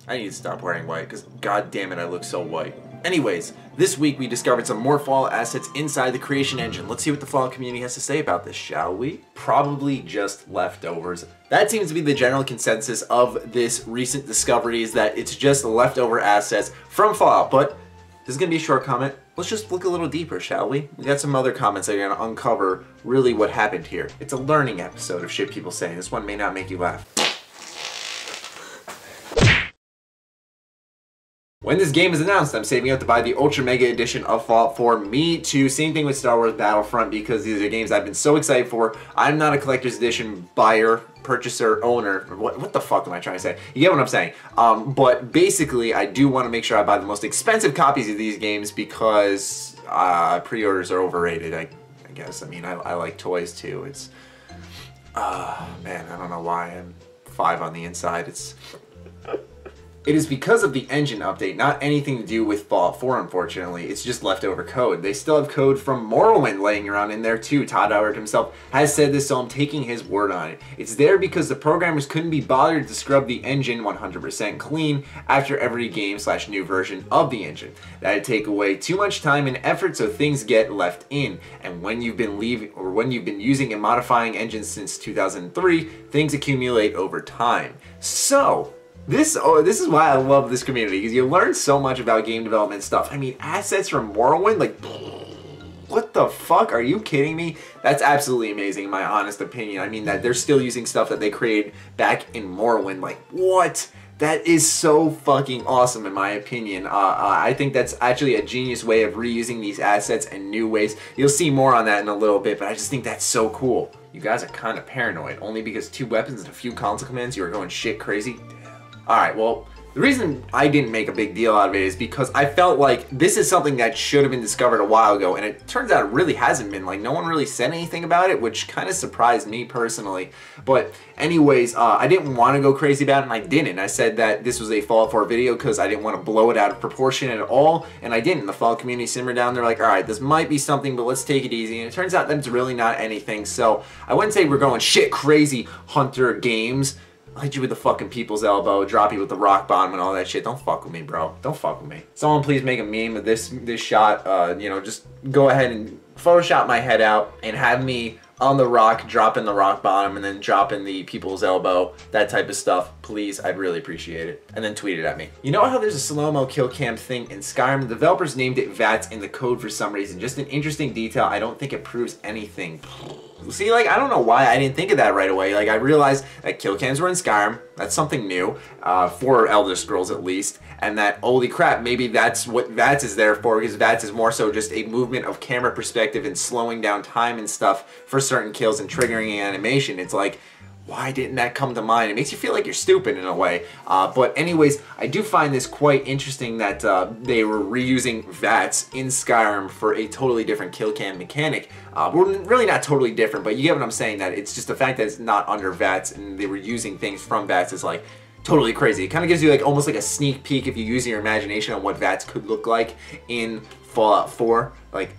I need to stop wearing white because god damn it, I look so white. Anyways, this week we discovered some more Fallout assets inside the creation engine. Let's see what the Fallout community has to say about this, shall we? Probably just leftovers. That seems to be the general consensus of this recent discovery, is that it's just leftover assets from Fallout. But this is going to be a short comment. Let's just look a little deeper, shall we? We got some other comments that are going to uncover really what happened here. It's a learning episode of shit people saying. This one may not make you laugh. When this game is announced, I'm saving up to buy the Ultra Mega Edition of Fallout 4. Me too. Same thing with Star Wars Battlefront, because these are games I've been so excited for. I'm not a collector's edition buyer, purchaser, owner. What the fuck am I trying to say? You get what I'm saying. But basically, I do want to make sure I buy the most expensive copies of these games because pre-orders are overrated, I guess. I mean, I like toys too. It's... man, I don't know why I'm 5 on the inside. It is because of the engine update, not anything to do with Fallout 4, unfortunately. It's just leftover code. They still have code from Morrowind laying around in there too. Todd Howard himself has said this, so I'm taking his word on it. It's there because the programmers couldn't be bothered to scrub the engine 100% clean after every game/new version of the engine. That'd take away too much time and effort, so things get left in. And when you've been using and modifying engines since 2003, things accumulate over time. So this is why I love this community, because you learn so much about game development stuff. I mean, assets from Morrowind, like, what the fuck? Are you kidding me? That's absolutely amazing, in my honest opinion. I mean, that they're still using stuff that they created back in Morrowind. Like, what? That is so fucking awesome, in my opinion. I think that's actually a genius way of reusing these assets in new ways. You'll see more on that in a little bit, but I just think that's so cool. You guys are kind of paranoid. Only because 2 weapons and a few console commands, you are going shit crazy? Alright, well, the reason I didn't make a big deal out of it is because I felt like this is something that should have been discovered a while ago, and it turns out it really hasn't been. Like, no one really said anything about it, which kind of surprised me personally. But anyways, I didn't want to go crazy about it, and I didn't. I said that this was a Fallout 4 video because I didn't want to blow it out of proportion at all, and I didn't. The Fallout community simmered down. They're like, alright, this might be something, but let's take it easy. And it turns out that it's really not anything. So I wouldn't say we're going shit crazy Hunter Games. I'll hit you with the fucking people's elbow, drop you with the rock bottom and all that shit. Don't fuck with me, bro. Don't fuck with me. Someone please make a meme of this shot. You know, just go ahead and Photoshop my head out and have me on the rock, dropping the rock bottom, and then dropping the people's elbow, that type of stuff. Please, I'd really appreciate it. And then tweet it at me. You know how there's a slow-mo kill cam thing in Skyrim? The developers named it VATS in the code for some reason. Just an interesting detail. I don't think it proves anything. See, like, I don't know why I didn't think of that right away. Like, I realized that kill cams were in Skyrim. That's something new, for Elder Scrolls at least. And that, holy crap, maybe that's what VATS is there for, because VATS is more so just a movement of camera perspective and slowing down time and stuff for certain kills and triggering an animation. It's like, why didn't that come to mind? It makes you feel like you're stupid in a way. But anyways, I do find this quite interesting that they were reusing VATS in Skyrim for a totally different kill cam mechanic. We're really not totally different, but you get what I'm saying, that it's just the fact that it's not under VATS and they were using things from VATS is like totally crazy. It kind of gives you like almost like a sneak peek if you use your imagination on what VATS could look like in Fallout 4. Like,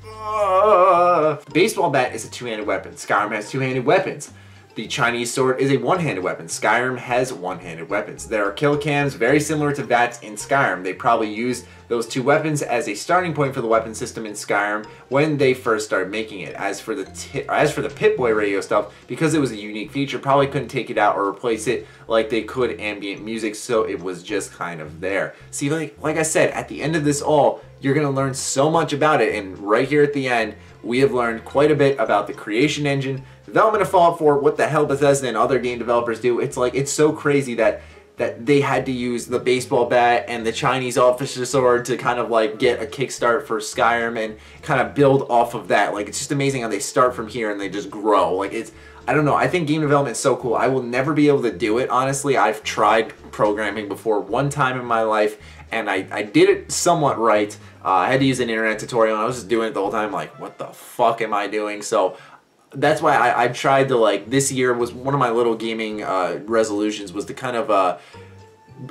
baseball bat is a 2-handed weapon. Skyrim has 2-handed weapons. The Chinese sword is a 1-handed weapon. Skyrim has 1-handed weapons. There are kill cams very similar to VATS in Skyrim. They probably used those 2 weapons as a starting point for the weapon system in Skyrim when they first started making it. As for the Pip-Boy radio stuff, because it was a unique feature, probably couldn't take it out or replace it like they could ambient music, so it was just kind of there. See, like I said, at the end of this all, you're going to learn so much about it, and right here at the end, we have learned quite a bit about the creation engine, development of Fallout 4, what the hell Bethesda and other game developers do. It's like, it's so crazy that they had to use the baseball bat and the Chinese officer sword to kind of like get a kickstart for Skyrim and kind of build off of that. Like, it's just amazing how they start from here and they just grow. Like, it's, I don't know, I think game development is so cool. I will never be able to do it, honestly. I've tried programming before one time in my life, and I did it somewhat right. I had to use an internet tutorial, and I was just doing it the whole time, like, what the fuck am I doing? So that's why I've tried to, like, this year was one of my little gaming resolutions, was to kind of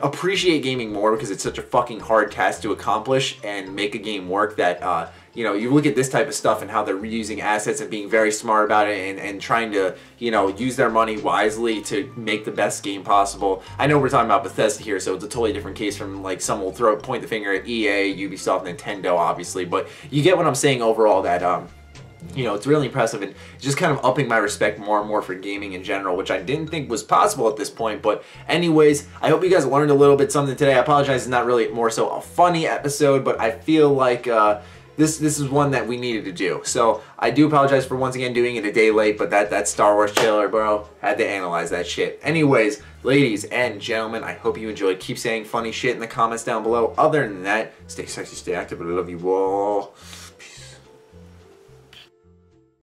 appreciate gaming more, because it's such a fucking hard task to accomplish and make a game work, that you know, you look at this type of stuff and how they're reusing assets and being very smart about it and trying to, you know, use their money wisely to make the best game possible. I know we're talking about Bethesda here, so it's a totally different case from like some will point the finger at EA, Ubisoft, Nintendo, obviously, but you get what I'm saying overall, that you know, it's really impressive, and just kind of upping my respect more and more for gaming in general, which I didn't think was possible at this point. But anyways, I hope you guys learned a little bit something today. I apologize, it's not really more so a funny episode, but I feel like this is one that we needed to do. So I do apologize for once again doing it a day late, but that Star Wars trailer, bro, had to analyze that shit. Anyways, ladies and gentlemen, I hope you enjoyed. Keep saying funny shit in the comments down below. Other than that, stay sexy, stay active, but I love you all.